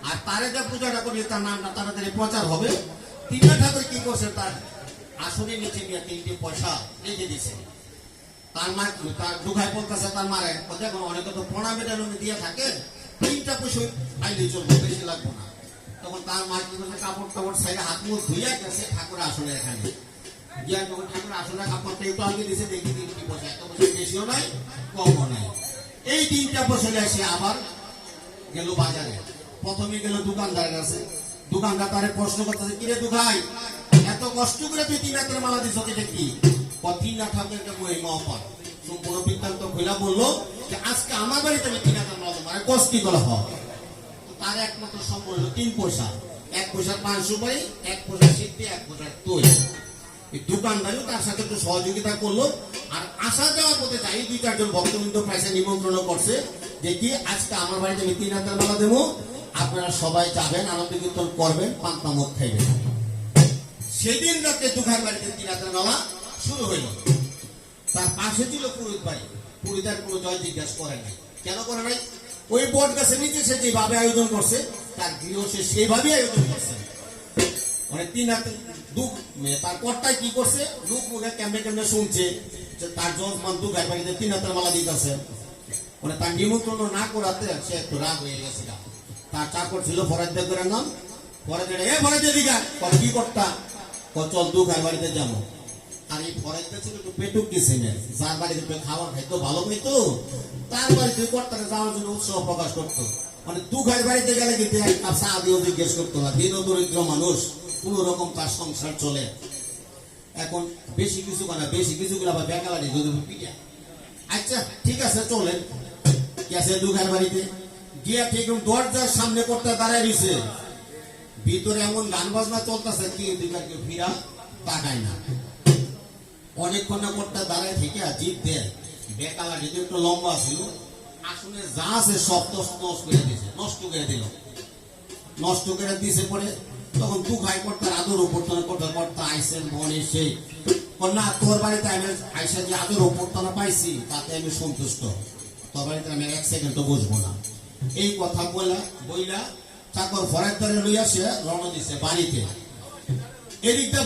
আর তারে যে পূজাটা করলে তার নামটা তাড়াতাড়ি প্রচার হবে। তিনটা ঠাকুর কি করছে, তার আসনের নিচে নিয়ে 3টে পয়সা রেখে দিছে। তার মা তার দুঘায় বলতেছে তার মারে, দেখো অনেকে তো পোনা বেটার দিয়ে থাকে, 3টা পয়সা পাইলে চলবে, বেশি লাগবো না। তখন তার মা কি করছে, কাপড় টাপড় সাইডে হাত মুখ ধুইয়া গেছে ঠাকুর আসনে এখানে গিয়া, যখন ঠাকুর আসনে কাপড়টা একটু আগে দিছে, দেখি 3টি পয়সা, এত পয়সা বেশিও নাই কমও নাই। এই 3টা পয়সা এসে আবার গেল বাজারে। প্রথমে গেল দোকানদারের কাছে, দোকানদার তারে প্রশ্ন করতেছে, কিরে দুঘাই এত কষ্ট করে তুই 3 হাতের মালা দিছ, এটা কি? 3 ঠাকুরের একটা মহিমা অপার। সম্পূর্ণ বৃত্তান্ত খোলা বললো যে আজকে আমার বাড়িতে আমি 3 হাতের মালা দেবো, কষ্টি করা হয়। তার একমাত্র সম্বল হলো 3 পয়সা, 1 পয়সার 5 সুপারি, 1 পয়সার সিদ্ধি, 1 পয়সার দই। এই দোকানদারও তার সাথে একটু সহযোগিতা করলো। আর আসা যাওয়ার পথে যাই 2-4 ভক্তবৃন্দ পয়সা নিমন্ত্রণ করছে যে কি আজকে আমার বাড়িতে আমি 3 হাতের মালা দেবো, আপনারা সবাই যাবেন, আনন্দ কীর্তন করবেন, পান্তা মদ খাইবেন। সেদিন রাতে দুঘার বাড়িতে 3 হাতের মালা শুরু হইল। তার পাশে ছিল পুরোহিত বাড়ি, পুরোহিতের কোনো জয় জিজ্ঞাসা করে নাই। কেন করে নাই? ওই বট গাছের নিচে সে যেভাবে আয়োজন করছে, তার গৃহ সে সেইভাবেই আয়োজন করছে। মানে 3 হাতে দুঃখ, তার কর্তায় কি করছে, লোক মুখে কেমনে কেমনে শুনছে যে তার যজমান দুঘার বাড়িতে 3 হাতের মালা দিতেছে। মানে তার নিমন্ত্রণ না করাতে সে একটু রাগ হয়ে গেছিল। তার চাকর ছিল ফরাজদের নাম, ফরাজের এ ফরাজের দিঘা কি করতা, চল দুঘার বাড়িতে যাবো। আর এই ফরাজটা ছিল একটু পেটুক কিসিমের, যার বাড়িতে খাবার খাইতো ভালো খাইতো, তার বাড়িতে কর্তাকে যাওয়ার জন্য উৎসাহ প্রকাশ করতো। মানে দুঘার বাড়িতে গেলে কিন্তু এক কাপ চা দিয়েও জিজ্ঞেস করতো না। দীন দরিদ্র মানুষ, কোন রকম তার সংসার চলে। এখন বেশি কিছু না, বেশি কিছু গুলো আবার বেকালারি যদি পিঠা। আচ্ছা ঠিক আছে চলেন, গেছে দুঘার বাড়িতে গিয়া ঠিক দরজার সামনে করতে দাঁড়ায় দিছে। ভিতরে এমন গান বাজনা চলতেছে, কি দুঘার কেউ ফিরা তাকায় না। অনেকক্ষণ না করতে দাঁড়ায় থেকে জিত দেয়। বেকালারি একটু লম্বা ছিল, আসলে যা আছে সব নষ্ট করে দিল। নষ্ট করে দিছে পরে তখন দুঘাই কর্তার আদর অভ্যর্থনা করতে কর্তা আইসেন মনে সেই না, তোর বাড়িতে আমি আইসা যে আদর অভ্যর্থনা পাইছি তাতে আমি সন্তুষ্ট, তোর বাড়িতে আমি 1 সেকেন্ডও বসবো না। এই কথা বইলা চাকর ফরাজদারে লইয়া সে রওনা দিছে বাড়িতে। এদিকটা